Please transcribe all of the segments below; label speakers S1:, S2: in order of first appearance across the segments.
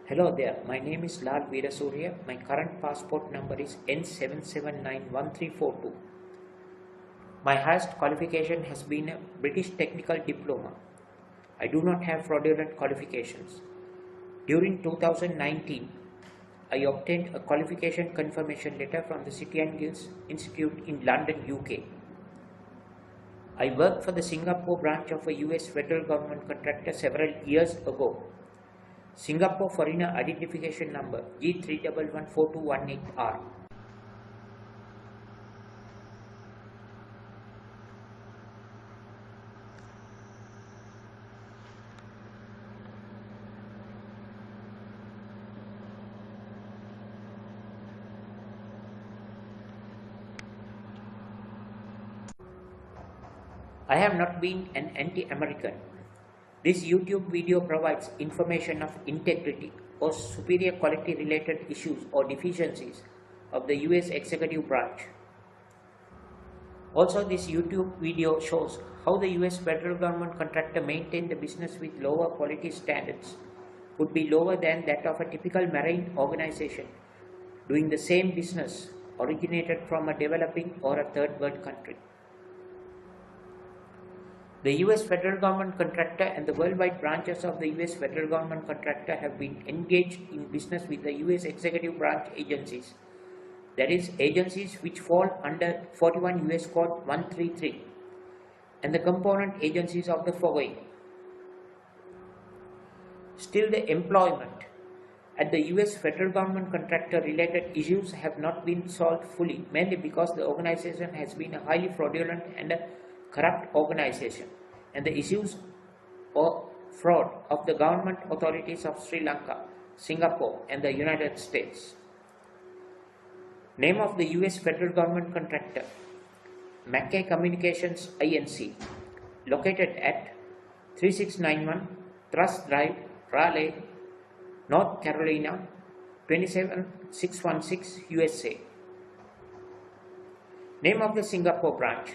S1: Hello there, my name is Lal Veerasurya. My current passport number is N7791342. My highest qualification has been a British Technical Diploma. I do not have fraudulent qualifications. During 2019, I obtained a qualification confirmation letter from the City and Guilds Institute in London, UK. I worked for the Singapore branch of a US federal government contractor several years ago. Singapore Foreigner Identification Number G3114218R. I have not been an anti-American. This YouTube video provides information of integrity or superior quality related issues or deficiencies of the US executive branch. Also, this YouTube video shows how the US federal government contractor maintained the business with lower quality standards, could be lower than that of a typical marine organization doing the same business originated from a developing or a third world country. The US federal government contractor and the worldwide branches of the US federal government contractor have been engaged in business with the US executive branch agencies, that is, agencies which fall under 41 US Code 133, and the component agencies of the following. Still, the employment at the US federal government contractor related issues have not been solved fully, mainly because the organization has been a highly fraudulent and a corrupt organization, and the issues or fraud of the government authorities of Sri Lanka, Singapore, and the United States. Name of the US federal government contractor: Mackay Communications Inc., located at 3691 Thrust Drive, Raleigh, North Carolina 27616, USA. Name of the Singapore branch: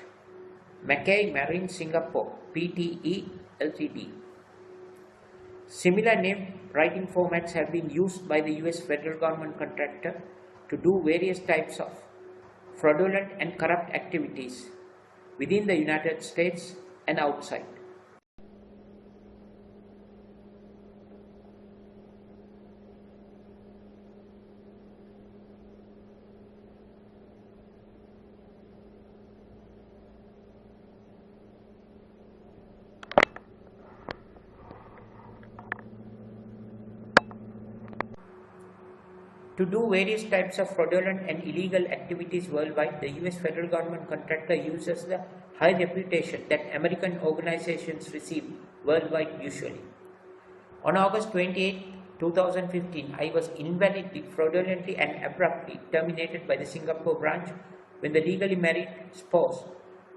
S1: Mackay Marine Singapore Pte. Ltd. Similar name writing formats have been used by the US federal government contractor to do various types of fraudulent and corrupt activities within the United States and outside. To do various types of fraudulent and illegal activities worldwide, the US federal government contractor uses the high reputation that American organizations receive worldwide usually. On August 28, 2015, I was invalidly, fraudulently and abruptly terminated by the Singapore branch when the legally married spouse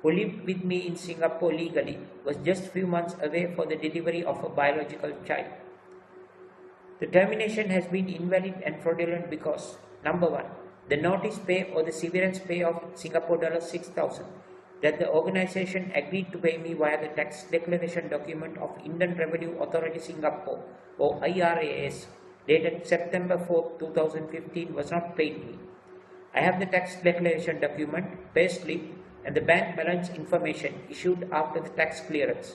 S1: who lived with me in Singapore legally was just few months away for the delivery of a biological child. The termination has been invalid and fraudulent because, number one, the notice pay or the severance pay of Singapore $6,000 that the organization agreed to pay me via the tax declaration document of Indian Revenue Authority Singapore or IRAS dated September 4, 2015 was not paid me. I have the tax declaration document, payslip, and the bank balance information issued after the tax clearance.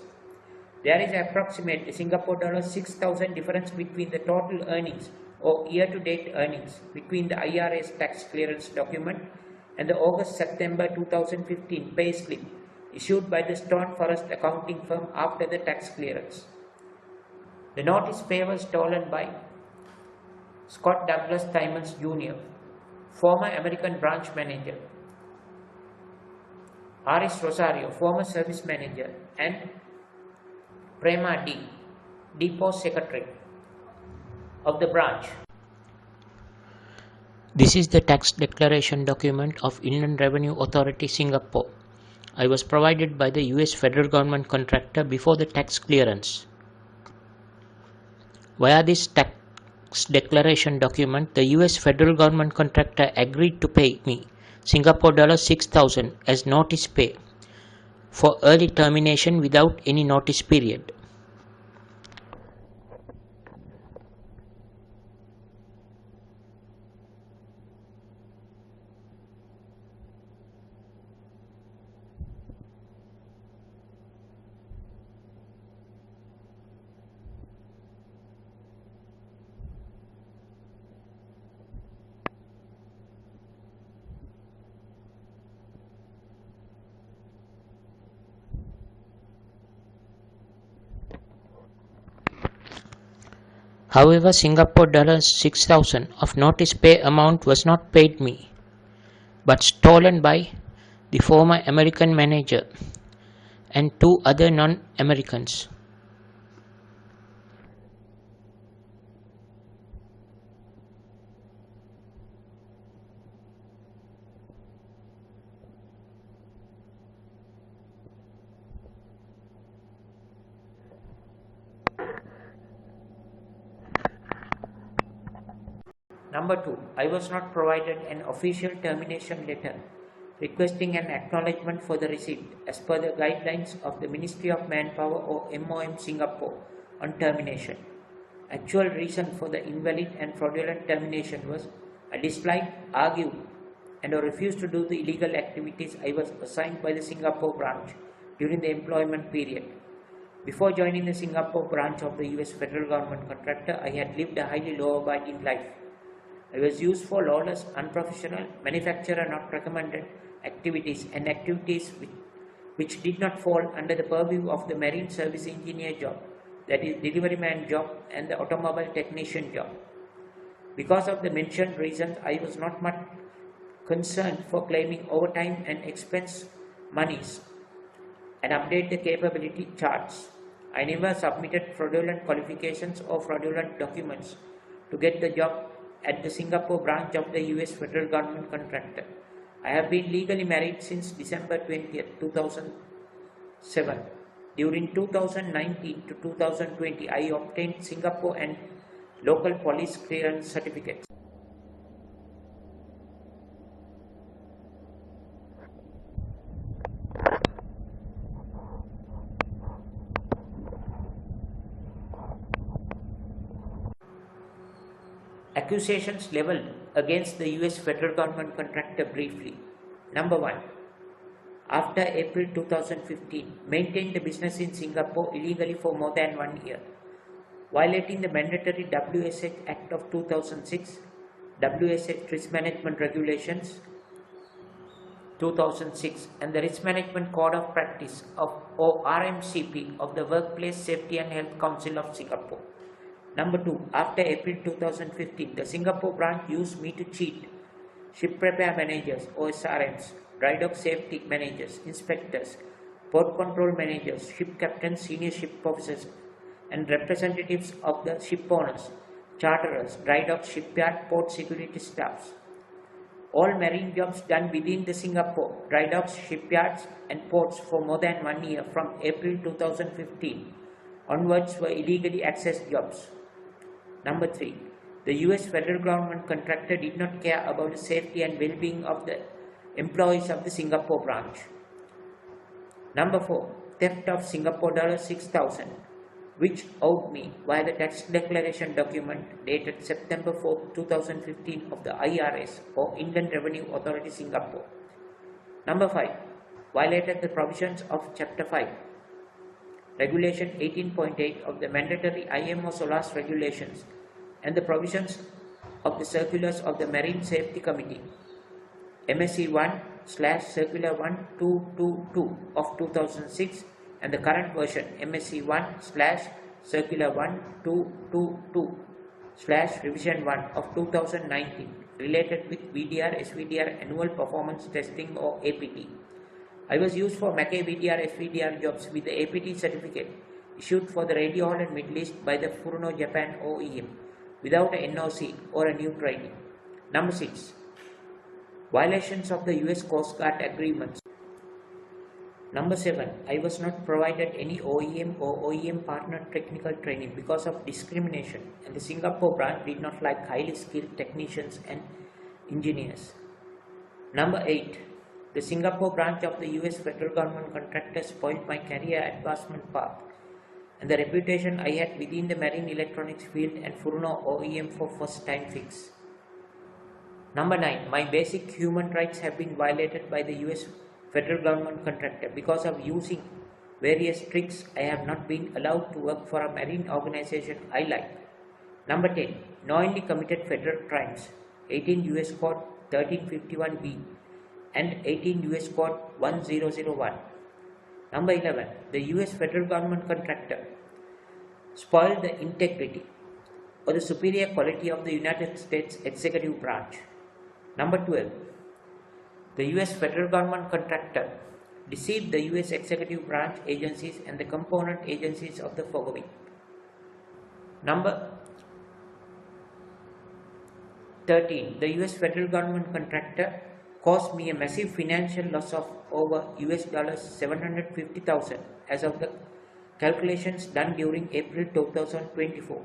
S1: There is approximately Singapore $6,000 difference between the total earnings or year-to-date earnings between the IRS tax clearance document and the August-September 2015 payslip issued by the Stone Forest accounting firm after the tax clearance. The notice pay was stolen by Scott Douglas Timmons Jr., former American branch manager, Aris Rosario, former service manager, and Prema D., Depot Secretary of the branch. This is the tax declaration document of Indian Revenue Authority Singapore. I was provided by the US federal government contractor before the tax clearance. Via this tax declaration document, the US federal government contractor agreed to pay me Singapore $6,000 as notice pay for early termination without any notice period.
S2: However, Singapore dollars 6,000 of notice pay amount was not paid me, but stolen by the former American manager and two other non-Americans.
S1: Number 2. I was not provided an official termination letter requesting an acknowledgement for the receipt as per the guidelines of the Ministry of Manpower or MOM Singapore on termination. Actual reason for the invalid and fraudulent termination was I disliked, argued, and or refused to do the illegal activities I was assigned by the Singapore branch during the employment period. Before joining the Singapore branch of the US federal government contractor, I had lived a highly law-abiding life. I was used for lawless, unprofessional, manufacturer not recommended activities and activities which did not fall under the purview of the marine service engineer job, that is delivery man job and the automobile technician job. Because of the mentioned reasons, I was not much concerned for claiming overtime and expense monies and update the capability charts. I never submitted fraudulent qualifications or fraudulent documents to get the job at the Singapore branch of the US federal government contractor. I have been legally married since December 20th, 2007. During 2019 to 2020, I obtained Singapore and local police clearance certificates. Accusations leveled against the US federal government contractor briefly. Number 1. After April 2015, maintained the business in Singapore illegally for more than 1 year, violating the mandatory WSH Act of 2006, WSH Risk Management Regulations 2006 and the Risk Management Code of Practice of RMCP of the Workplace Safety and Health Council of Singapore. Number 2. After April 2015, the Singapore branch used me to cheat ship repair managers, OSRMs, dry dock safety managers, inspectors, port control managers, ship captains, senior ship officers, and representatives of the ship owners, charterers, dry dock, shipyard, port security staffs. All marine jobs done within the Singapore dry docks, shipyards, and ports for more than 1 year from April 2015 onwards were illegally accessed jobs. Number 3. The US federal government contractor did not care about the safety and well-being of the employees of the Singapore branch. Number 4. Theft of Singapore dollars 6,000, which owed me via the tax declaration document dated September 4, 2015 of the IRS or Inland Revenue Authority Singapore. Number 5. Violated the provisions of Chapter 5, Regulation 18.8 of the mandatory IMO SOLAS regulations and the provisions of the circulars of the Marine Safety Committee, MSC 1/Circular 1222 of 2006 and the current version MSC 1/Circular 1222/Revision 1 of 2019 related with VDR SVDR Annual Performance Testing or APT. I was used for Mackay VDR SVDR jobs with the APT certificate issued for the Radio Hall and Middle East by the Furuno Japan OEM without a NOC or a new training. Number 6. Violations of the US Coast Guard agreements. Number 7. I was not provided any OEM or OEM partner technical training because of discrimination, and the Singapore branch did not like highly skilled technicians and engineers. Number 8. The Singapore branch of the US federal government contractor spoiled my career advancement path and the reputation I had within the marine electronics field and Furuno OEM for first time fix. Number 9. My basic human rights have been violated by the US federal government contractor. Because of using various tricks, I have not been allowed to work for a marine organization I like. Number 10. Knowingly committed federal crimes. 18 US Code 1351B and 18 US Code 1001. Number 11. The US federal government contractor spoiled the integrity, or the superior quality of the United States executive branch. Number 12. The US federal government contractor deceived the US executive branch agencies and the component agencies of the foregoing. Number 13. The US federal government contractor caused me a massive financial loss of over US dollars 750,000 as of the calculations done during April 2024.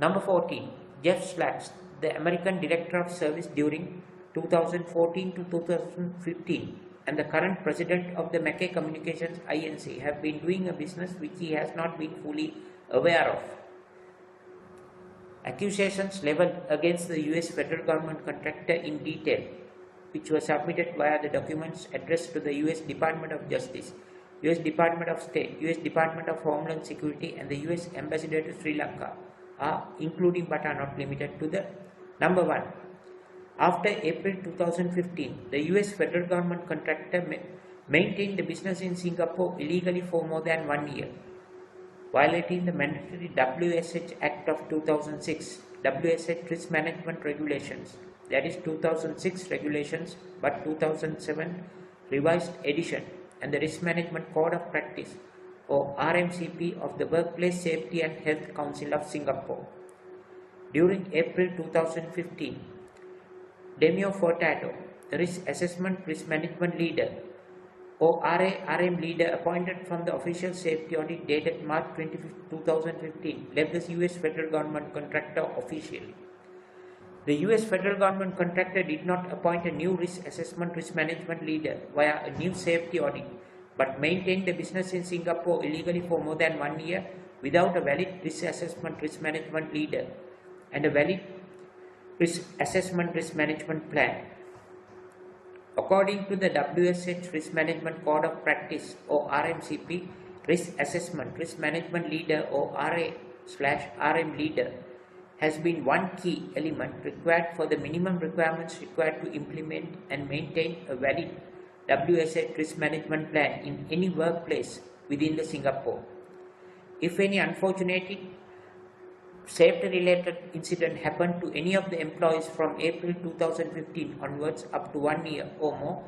S1: Number 14. Jeff Slacks, the American Director of Service during 2014 to 2015 and the current president of the McKay Communications Inc. have been doing a business which he has not been fully aware of. Accusations leveled against the US federal government contractor in detail, which were submitted via the documents addressed to the US Department of Justice, US Department of State, US Department of Homeland Security and the US Ambassador to Sri Lanka are including but are not limited to the number 1. After April 2015, the US federal government contractor maintained the business in Singapore illegally for more than 1 year, violating the mandatory WSH Act of 2006, WSH Risk Management Regulations, that is 2006 regulations but 2007 revised edition, and the Risk Management Code of Practice or RMCP of the Workplace Safety and Health Council of Singapore. During April 2015, Demio Furtado, the Risk Assessment Risk Management Leader or RM Leader appointed from the Official Safety Audit dated March 25, 2015, left the US federal government contractor officially. The US federal government contractor did not appoint a new Risk Assessment Risk Management Leader via a new safety audit, but maintained the business in Singapore illegally for more than 1 year without a valid Risk Assessment Risk Management Leader and a valid Risk Assessment Risk Management Plan. According to the WSH Risk Management Code of Practice or RMCP, Risk Assessment Risk Management Leader or RA/RM Leader has been one key element required for the minimum requirements required to implement and maintain a valid WSH Risk Management Plan in any workplace within the Singapore. If any unfortunate safety-related incident happened to any of the employees from April 2015 onwards up to 1 year or more,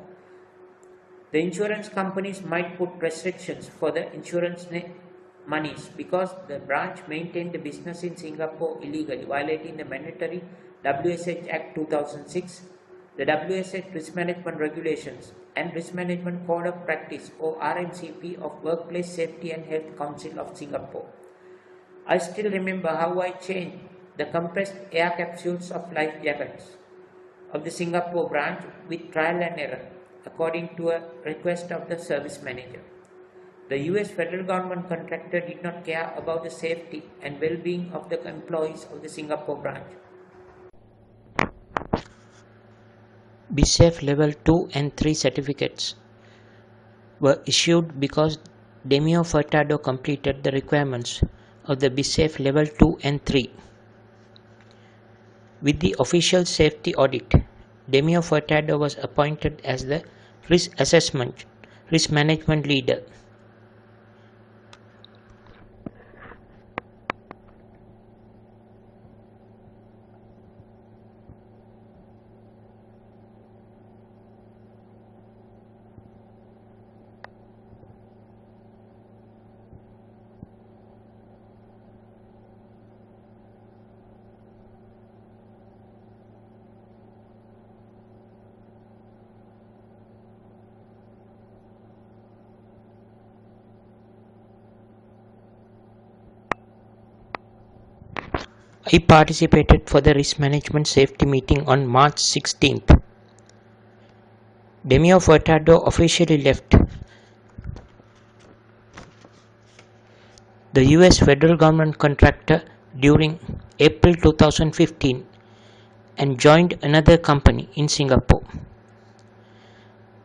S1: the insurance companies might put restrictions for the insurance monies because the branch maintained the business in Singapore illegally, violating the mandatory WSH Act 2006, the WSH Risk Management Regulations and Risk Management Code of Practice or RMCP of Workplace Safety and Health Council of Singapore. I still remember how I changed the compressed air capsules of life jackets of the Singapore branch with trial and error, according to a request of the service manager. The US federal government contractor did not care about the safety and well-being of the employees of the Singapore branch.
S2: BSAFE Level 2 and 3 certificates were issued because Demio Furtado completed the requirements of the BSAFE Level 2 and 3. With the official safety audit, Demio Furtado was appointed as the Risk Assessment Risk Management Leader. I participated for the risk management safety meeting on March 16th. Demio Furtado officially left the US federal government contractor during April 2015 and joined another company in Singapore.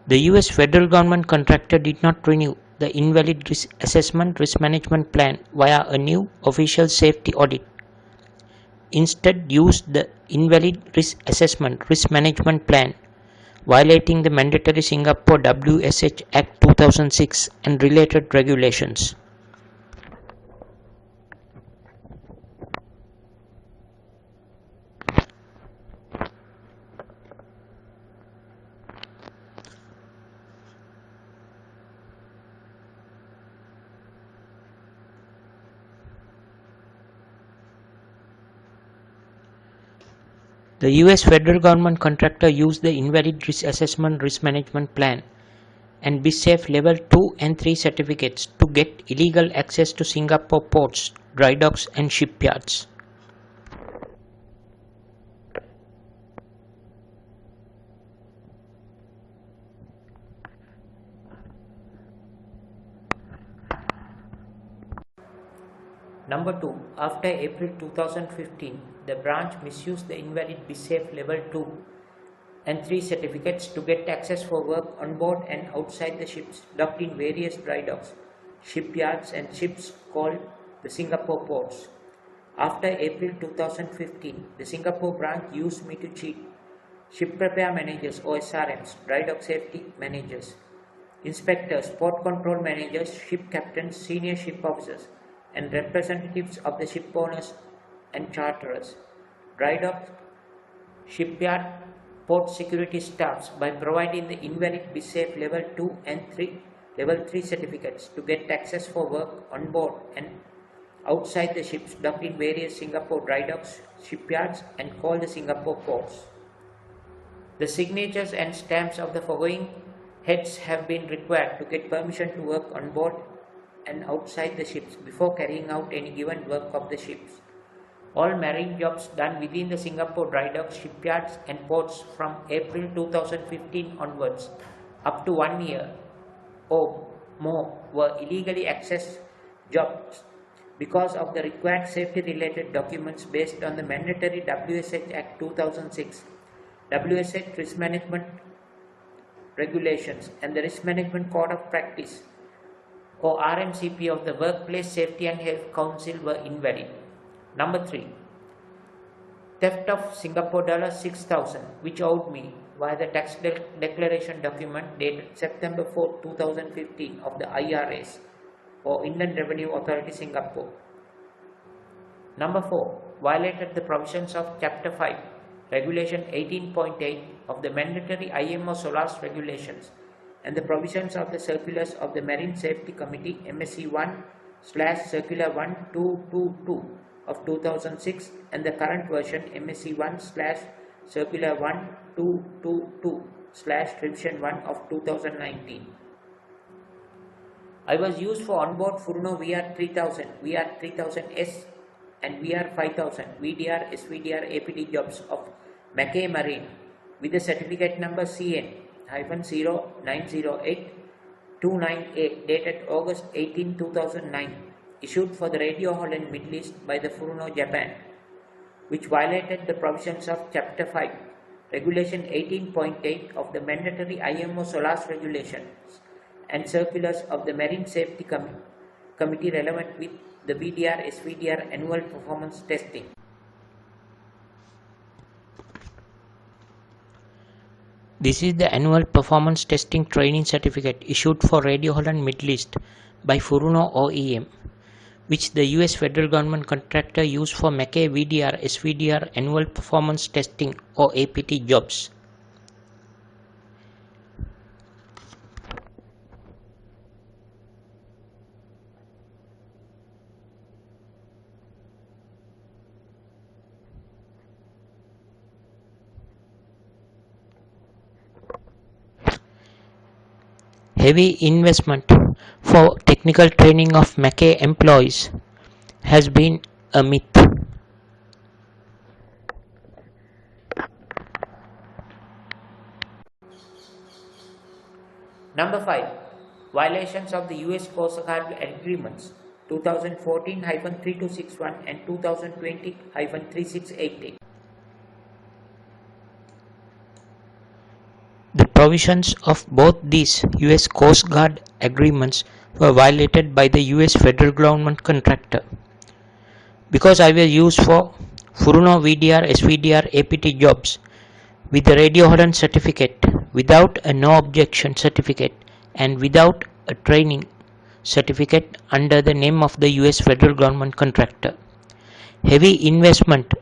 S2: The US federal government contractor did not renew the invalid risk assessment risk management plan via a new official safety audit. Instead used the invalid risk assessment risk management plan, violating the mandatory Singapore WSH Act 2006 and related regulations. The US federal government contractor used the Invalid Risk Assessment Risk Management Plan and BISAFE Level 2 and 3 certificates to get illegal access to Singapore ports, dry docks and shipyards.
S1: Number 2. After April 2015, the branch misused the invalid BISAFE Level 2 and 3 certificates to get access for work on board and outside the ships docked in various dry docks, shipyards and ships called the Singapore ports. After April 2015, the Singapore branch used me to cheat ship repair managers or SRMs, dry dock safety managers, inspectors, port control managers, ship captains, senior ship officers, and representatives of the ship owners and charterers, dry dock, shipyard, port security staffs by providing the invalid BISAFE Level 2 and Level 3 certificates to get access for work on board and outside the ships docked in various Singapore dry docks, shipyards and called the Singapore ports. The signatures and stamps of the following heads have been required to get permission to work on board and outside the ships before carrying out any given work of the ships. All marine jobs done within the Singapore dry docks, shipyards and ports from April 2015 onwards up to 1 year or more were illegally accessed jobs because of the required safety related documents based on the mandatory WSH Act 2006, WSH Risk Management Regulations and the Risk Management Code of Practice or RMCP of the Workplace Safety and Health Council were invalid. Number 3. Theft of Singapore $6,000 which owed me via the tax declaration document dated September 4, 2015 of the IRS or Inland Revenue Authority Singapore. Number 4. Violated the provisions of Chapter 5, Regulation 18.8 of the mandatory IMO SOLAS regulations and the provisions of the circulars of the Marine Safety Committee MSC 1/Circular 1222 of 2006 and the current version MSC 1/Circular 1222/Revision 1 of 2019. I was used for onboard Furno VR 3000, VR 3000S and VR 5000 VDR SVDR APT jobs of Mackay Marine with the certificate number CN-0908-298 dated August 18, 2009, issued for the Radio Hall and Middle East by the Furno Japan, which violated the provisions of Chapter 5, Regulation 18.8 of the mandatory IMO SOLAS regulations and circulars of the Marine Safety Committee relevant with the VDR SVDR annual performance testing.
S2: This is the annual performance testing training certificate issued for Radio Hall and Middle East by Furno OEM, which the US federal government contractor used for Mackay VDR SVDR annual performance testing or APT jobs. Heavy investment for technical training of Mackay employees has been a myth.
S1: Number 5. Violations of the US Coast Guard Agreements 2014-3261 and 2020-3688.
S2: The provisions of both these US Coast Guard agreements were violated by the US federal government contractor. Because I was used for Furno VDR SVDR APT jobs with the Radio Holland certificate, without a no objection certificate and without a training certificate under the name of the US federal government contractor. Heavy investment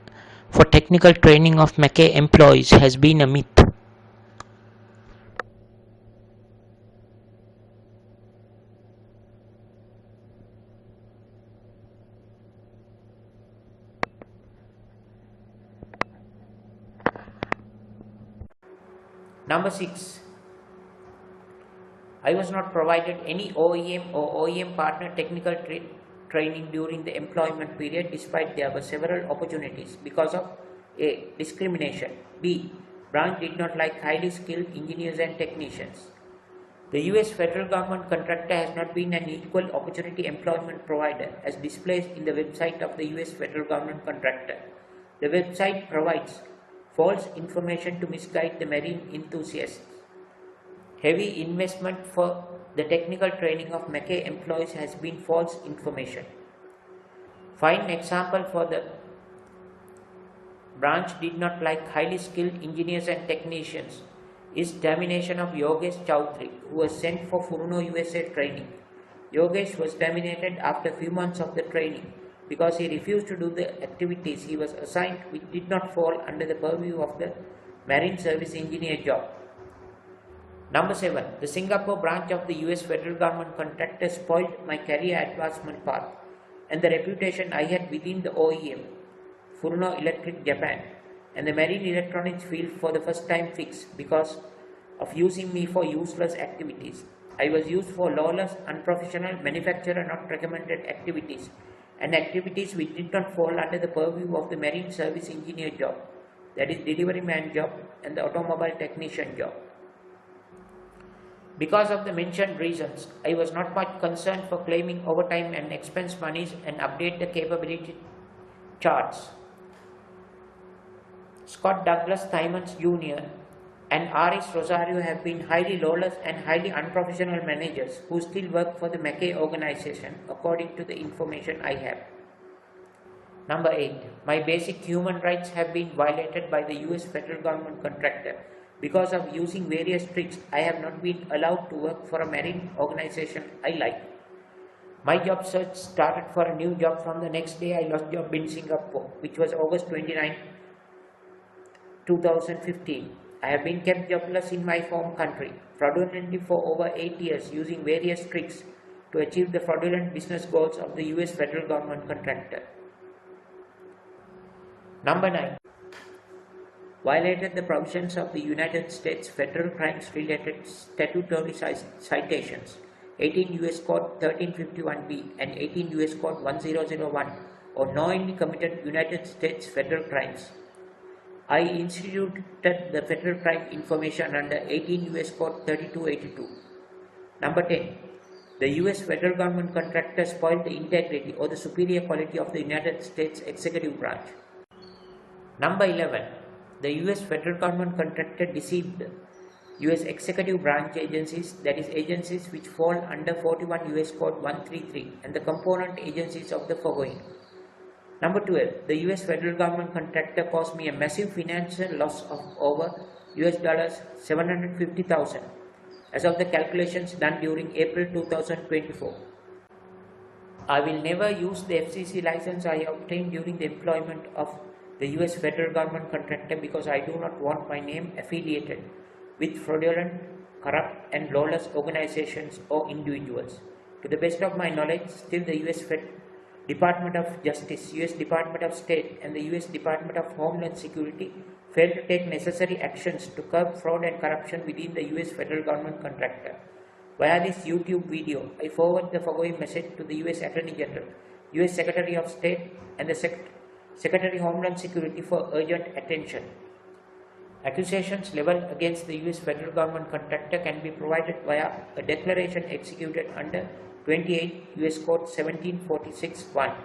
S2: for technical training of Mackay employees has been a myth.
S1: Number 6. I was not provided any OEM or OEM partner technical training during the employment period despite there were several opportunities because of A. Discrimination. B. Branch did not like highly skilled engineers and technicians. The US federal government contractor has not been an equal opportunity employment provider as displayed in the website of the US federal government contractor. The website provides false information to misguide the marine enthusiasts. Heavy investment for the technical training of Mackay employees has been false information. Fine example for the branch did not like highly skilled engineers and technicians is termination of Yogesh Chowdhury, who was sent for Furno USA training. Yogesh was terminated after a few months of the training because he refused to do the activities he was assigned which did not fall under the purview of the Marine Service Engineer job. Number 7. The Singapore branch of the US federal government contractor spoiled my career advancement path and the reputation I had within the OEM, Furno Electric Japan, and the marine electronics field for the first time fixed because of using me for useless activities. I was used for lawless, unprofessional, manufacturer not recommended activities and activities which did not fall under the purview of the Marine Service Engineer job, that is delivery man job and the automobile technician job. Because of the mentioned reasons, I was not much concerned for claiming overtime and expense monies and update the capability charts. Scott Douglas Simons Jr. and R.S. Rosario have been highly lawless and highly unprofessional managers who still work for the Mackay organization according to the information I have. Number 8. My basic human rights have been violated by the US federal government contractor. Because of using various tricks, I have not been allowed to work for a marine organization I like. My job search started for a new job from the next day I lost job in Singapore, which was August 29, 2015. I have been kept jobless in my home country, fraudulently for over 8 years using various tricks to achieve the fraudulent business goals of the US federal government contractor. Number 9. Violated the provisions of the United States Federal Crimes Related Statutory Citations 18 U.S. Code 1351B and 18 U.S. Code 1001 or knowingly committed United States federal crimes. I instituted the federal crime information under 18 U.S. Code 3282. Number 10. The U.S. federal government contractor spoiled the integrity or the superior quality of the United States executive branch. Number 11. The US federal government contractor deceived US executive branch agencies, that is agencies which fall under 41 US Code 133 and the component agencies of the foregoing. Number 12. The US federal government contractor caused me a massive financial loss of over US dollars 750,000 as of the calculations done during April 2024. I will never use the FCC license I obtained during the employment of the US federal government contractor because I do not want my name affiliated with fraudulent, corrupt and lawless organizations or individuals. To the best of my knowledge, still the US Department of Justice, US Department of State and the US Department of Homeland Security failed to take necessary actions to curb fraud and corruption within the US federal government contractor. Via this YouTube video, I forward the foregoing message to the US Attorney General, US Secretary of State and the Secretary Homeland Security for urgent attention. Accusations leveled against the US federal government contractor can be provided via a declaration executed under 28 US Code 1746-1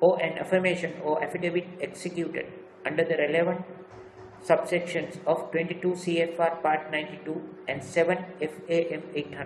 S1: or an affirmation or affidavit executed under the relevant subsections of 22 CFR Part 92 and 7 FAM 800.